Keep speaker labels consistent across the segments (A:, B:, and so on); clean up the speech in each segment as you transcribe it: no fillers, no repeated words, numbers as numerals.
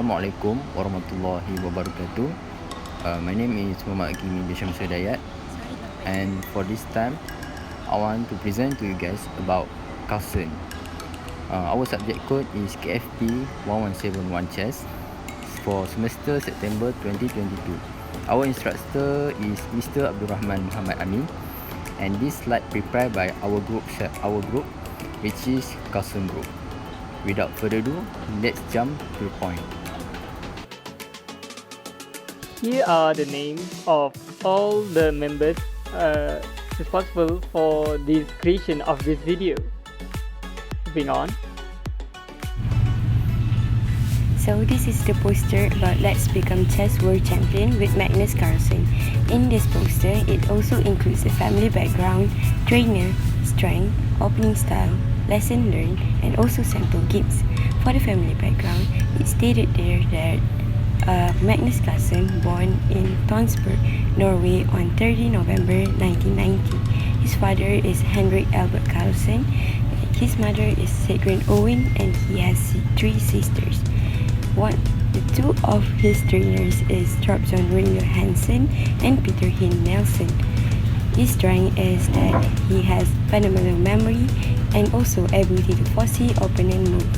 A: Assalamualaikum warahmatullahi wabarakatuh. My name is Muhammad Akimi Bishamsur Dayat, and for this time, I want to present to you guys about Carlsen. Our subject code is KFP1171 chess for semester September 2022. Our instructor is Mr. Abdul Rahman Muhammad Amin, and this slide prepared by our group, which is Carlsen Group. Without further ado, let's jump to the point.
B: Here are the names of all the members responsible for the creation of this video. Moving on.
C: So this is the poster about Let's Become Chess World Champion with Magnus Carlsen. In this poster, it also includes a family background, trainer, strength, opening style, lesson learned, and also sample games. For the family background, it stated there that Magnus Carlsen born in Tonsberg, Norway on 30 November 1990. His father is Henrik Albert Carlsen, his mother is Sigrun Owen, and he has 3 sisters. The 2 of his trainers is Thorbjørn Rune Hansen and Peter Hin Nelson. His strength is that he has phenomenal memory and also ability to foresee opponent move.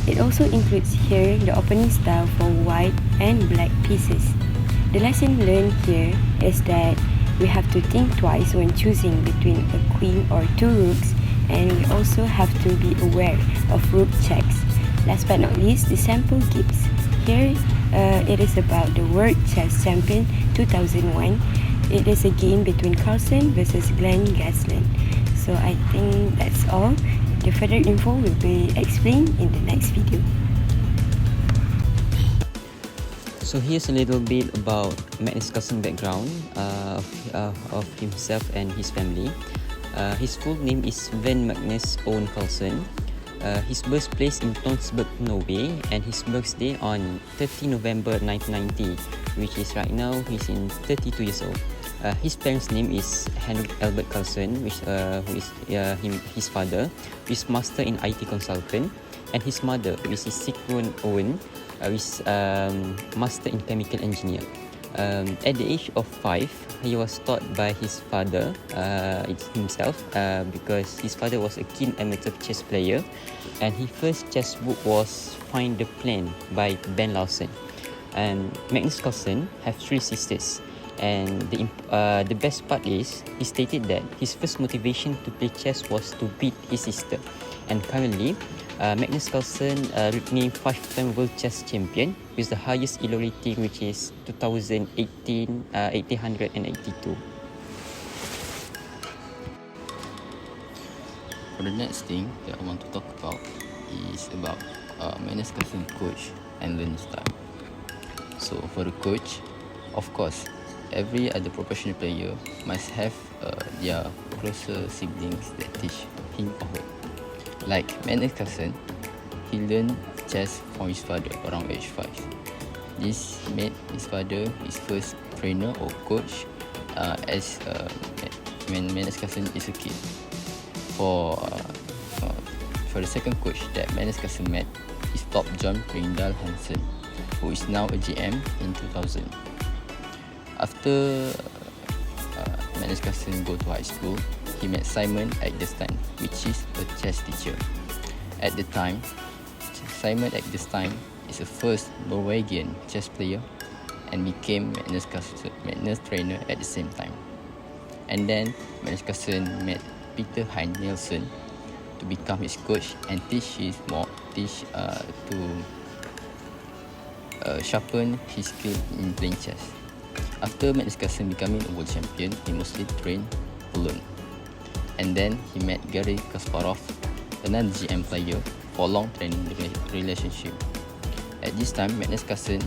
C: It also includes here the opening style for white and black pieces. The lesson learned here is that we have to think twice when choosing between a queen or 2 rooks, and we also have to be aware of rook checks. Last but not least, the sample games. Here it is about the World Chess Champion 2001. It is a game between Carlsen versus Glenn Gasland. So I think that's all. The further info will be explained in the next video.
D: So here's a little bit about Magnus Carlsen's background of himself and his family. His full name is Sven Magnus Owen Carlsen. His birthplace in Tonsberg, Norway, and his birthday on 30 November 1990, which is right now he's in 32 years old. His parents' name is Henrik Albert Carlsen, who is his father, who is master in IT consultant, and his mother, which is Sigrun Owen, who is master in chemical engineer. At the age of 5, he was taught by his father himself because his father was a keen amateur chess player, and his first chess book was Find the Plan by Ben Lawson. And Magnus Carlsen have 3 sisters, and the best part is he stated that his first motivation to play chess was to beat his sister. And currently, Magnus Carlsen nicknamed 5-time world chess champion with the highest elo rating, which is 1882.
A: For the next thing that I want to talk about is about Magnus Carlsen coach and learning style. So for the coach, of course, every other professional player must have their closer siblings that teach him or her. Like Magnus Carlsen, he learned chess from his father around age 5. This made his father his first trainer or coach when Magnus Carlsen is a kid. For the second coach that Magnus Carlsen met is Thorbjørn Rune Hansen, who is now a GM in 2000. After Magnus Carlsen go to high school, he met Simon Eggestein, which is a chess teacher. At the time, Simon Eggestein is the first Norwegian chess player and became Magnus trainer at the same time. And then Magnus Carlsen met Peter Hein Nielsen to become his coach and teach to sharpen his skill in playing chess. After Magnus Carlsen becoming a world champion, he mostly trained alone. And then he met Garry Kasparov, another GM player, for a long training relationship. At this time, Magnus Carlsen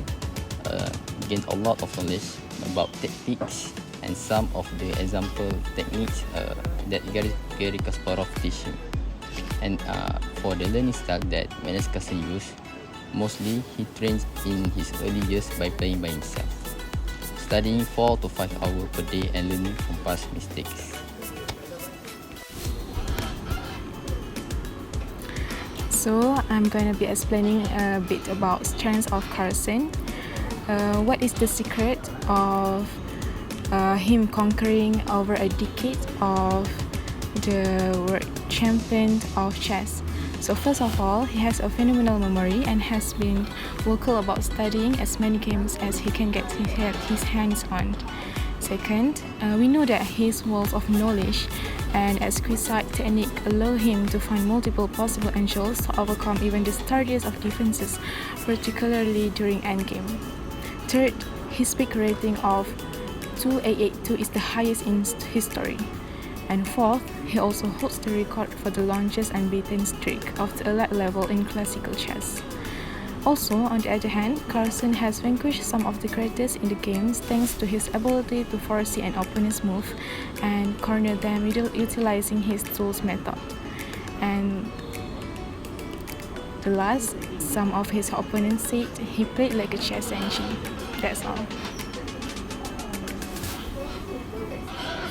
A: gained a lot of knowledge about tactics and some of the example techniques that Garry Kasparov teach him. And for the learning style that Magnus Carlsen used, mostly he trains in his early years by playing by himself, studying 4 to 5 hours per day and learning from past mistakes.
E: So I'm going to be explaining a bit about strengths of Carlsen. What is the secret of him conquering over a decade of the world champion of chess? So first of all, he has a phenomenal memory and has been vocal about studying as many games as he can get his hands on. Second, we know that his wealth of knowledge and exquisite technique allow him to find multiple possible angles to overcome even the sturdiest of defenses, particularly during endgame. Third, his peak rating of 2882 is the highest in history. And fourth, he also holds the record for the longest unbeaten streak of the elite level in classical chess. Also, on the other hand, Carlsen has vanquished some of the greatest in the games thanks to his ability to foresee an opponent's move and corner them utilizing his tools method. And the last, some of his opponents said he played like a chess engine. That's all.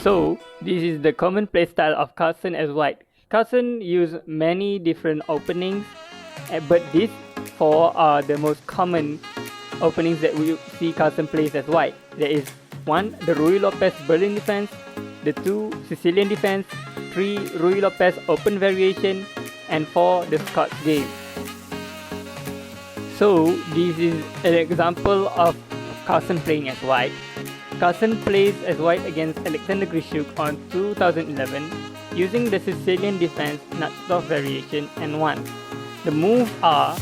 B: So, this is the common playstyle of Carlsen as white. Carlsen used many different openings, but these four are the most common openings that we see Carlsen plays as white. There is 1. The Ruy Lopez Berlin defense, the 2. Sicilian defense, 3. Ruy Lopez open variation, and 4. The Scots game. So, this is an example of Carlsen playing as white. Carlsen plays as white against Alexander Grishuk on 2011 using the Sicilian defense Nachtdorf variation and 1. The moves are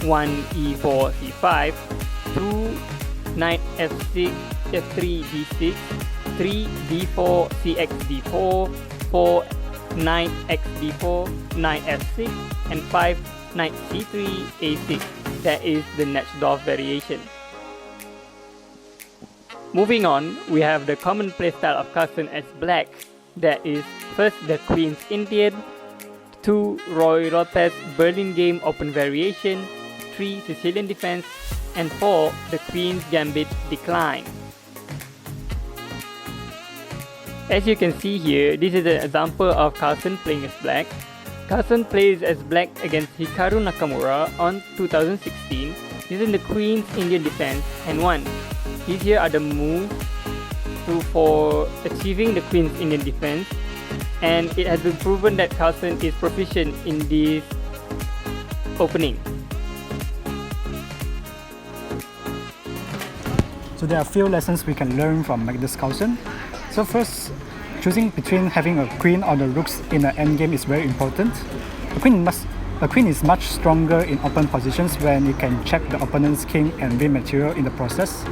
B: 1 e4 c5, 2 knight f6, f3 d6, 3 d4 cx d4, 4 knight x d4, knight f6, and 5 knight c3 a6. That is the Nachtdorf variation. Moving on, we have the common playstyle of Carlsen as black. That is, first the Queen's Indian, 2. Ruy Lopez Berlin game open variation, 3. Sicilian defense, and 4. The Queen's Gambit decline. As you can see here, this is an example of Carlsen playing as black. Carlsen plays as black against Hikaru Nakamura on 2016 using the Queen's Indian defense and 1. These here are the moves for achieving the Queen's Indian defense, and it has been proven that Carlsen is proficient in this opening.
F: So there are a few lessons we can learn from Magnus Carlsen. So first, choosing between having a queen or the rooks in an endgame is very important. A queen is much stronger in open positions when it can check the opponent's king and win material in the process.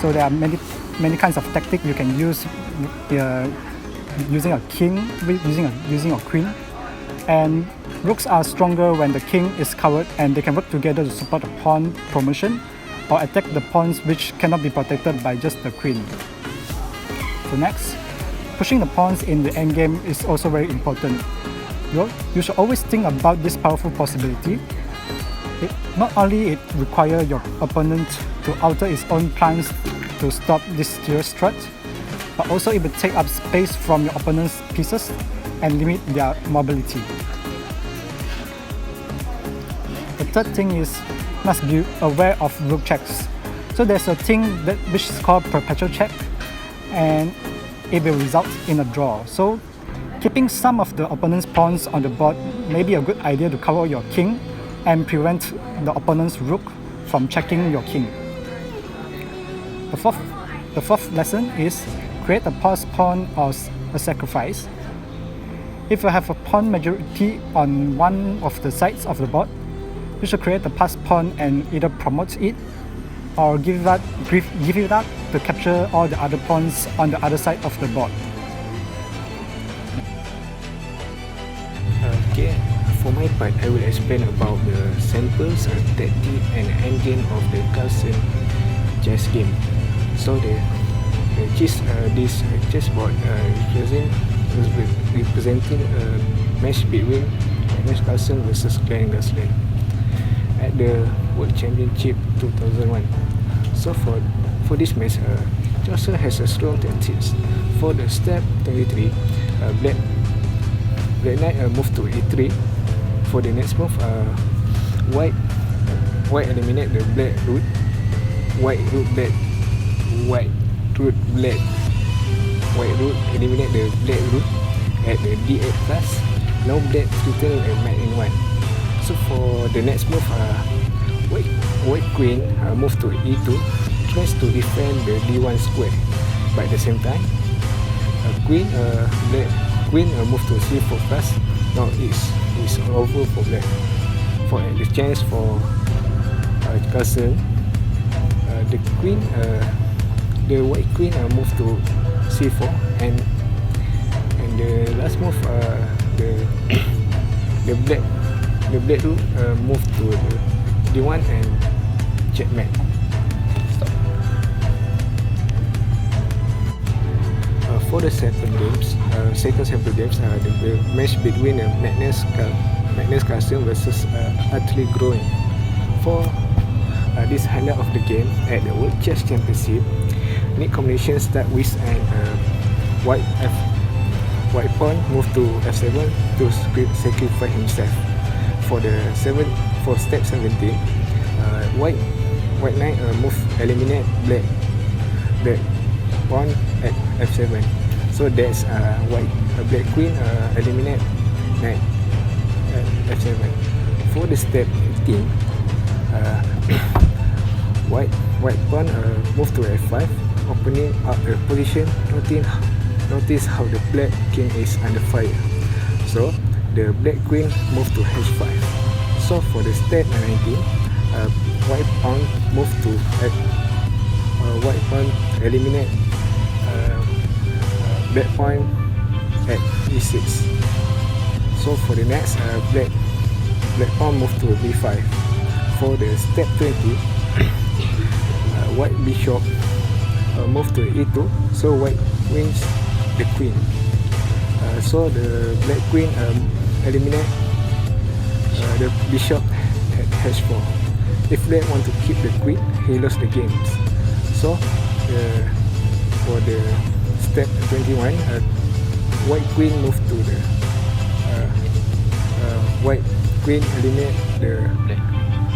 F: So there are many kinds of tactics you can use using a king, using a queen. And rooks are stronger when the king is covered and they can work together to support a pawn promotion or attack the pawns which cannot be protected by just the queen. So next, pushing the pawns in the endgame is also very important. You should always think about this powerful possibility. Not only it requires your opponent to alter its own plans to stop this serious threat, but also it will take up space from your opponent's pieces and limit their mobility. The third thing is must be aware of rook checks. So there's a thing which is called perpetual check, and it will result in a draw. So keeping some of the opponent's pawns on the board may be a good idea to cover your king and prevent the opponent's rook from checking your king. The fourth lesson is create a passed pawn or a sacrifice. If you have a pawn majority on one of the sides of the board, you should create a passed pawn and either promote it or give it up to capture all the other pawns on the other side of the board.
G: Okay, for my part, I will explain about the samples, tactic, and engine of the Carlsen chess game. So this chessboard representing a match between Magnus Carlsen versus Glenn Gosling at the World Championship 2001. So for this match, Carlsen has a strong tactics. For the step 23, Black Knight move to a3. For the next move, white eliminate the black root, white root black eliminate the black root at the D8 plus. Now black return a knight in 1. So for the next move, white queen move to E2, tries to defend the D1 square, but at the same time black queen move to C4 plus. Now it's over for black. For the chance for Carlsen, the white queen move to C4, and the last move the black rook move to the D1 and checkmate. Stop. For the second sample games, the match between Magnus Carlsen versus Atli Growing. For this highlight of the game at the World Chess Championship, neat combination start with an white pawn move to F7 to sacrifice himself. For step 17, white knight move eliminate black pawn at F7. So that's black queen eliminate knight at F7. For the step 18, white pawn move to F5, opening up the position. Notice how the black king is under fire. So the black queen move to H5. So for the step 19, white pawn move to white pawn eliminate black pawn at E6. So for the next, black pawn move to B5. For the step 20, white bishop move to E2. So white wins the queen. So the black queen eliminate the bishop at H4. If black want to keep the queen, he lost the games. So for the step 21, white queen move to the white queen eliminate the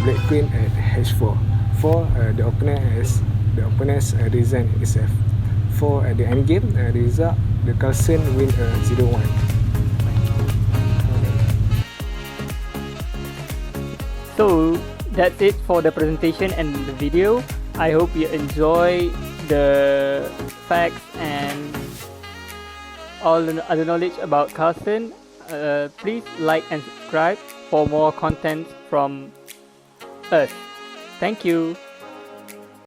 G: black queen at H4. For the opponent's resign itself. For the end game result, the Carlsen win 0-1.
B: So that's it for the presentation and the video. I hope you enjoy the facts and all the other knowledge about Carlsen. Please like and subscribe for more content from us. Thank you.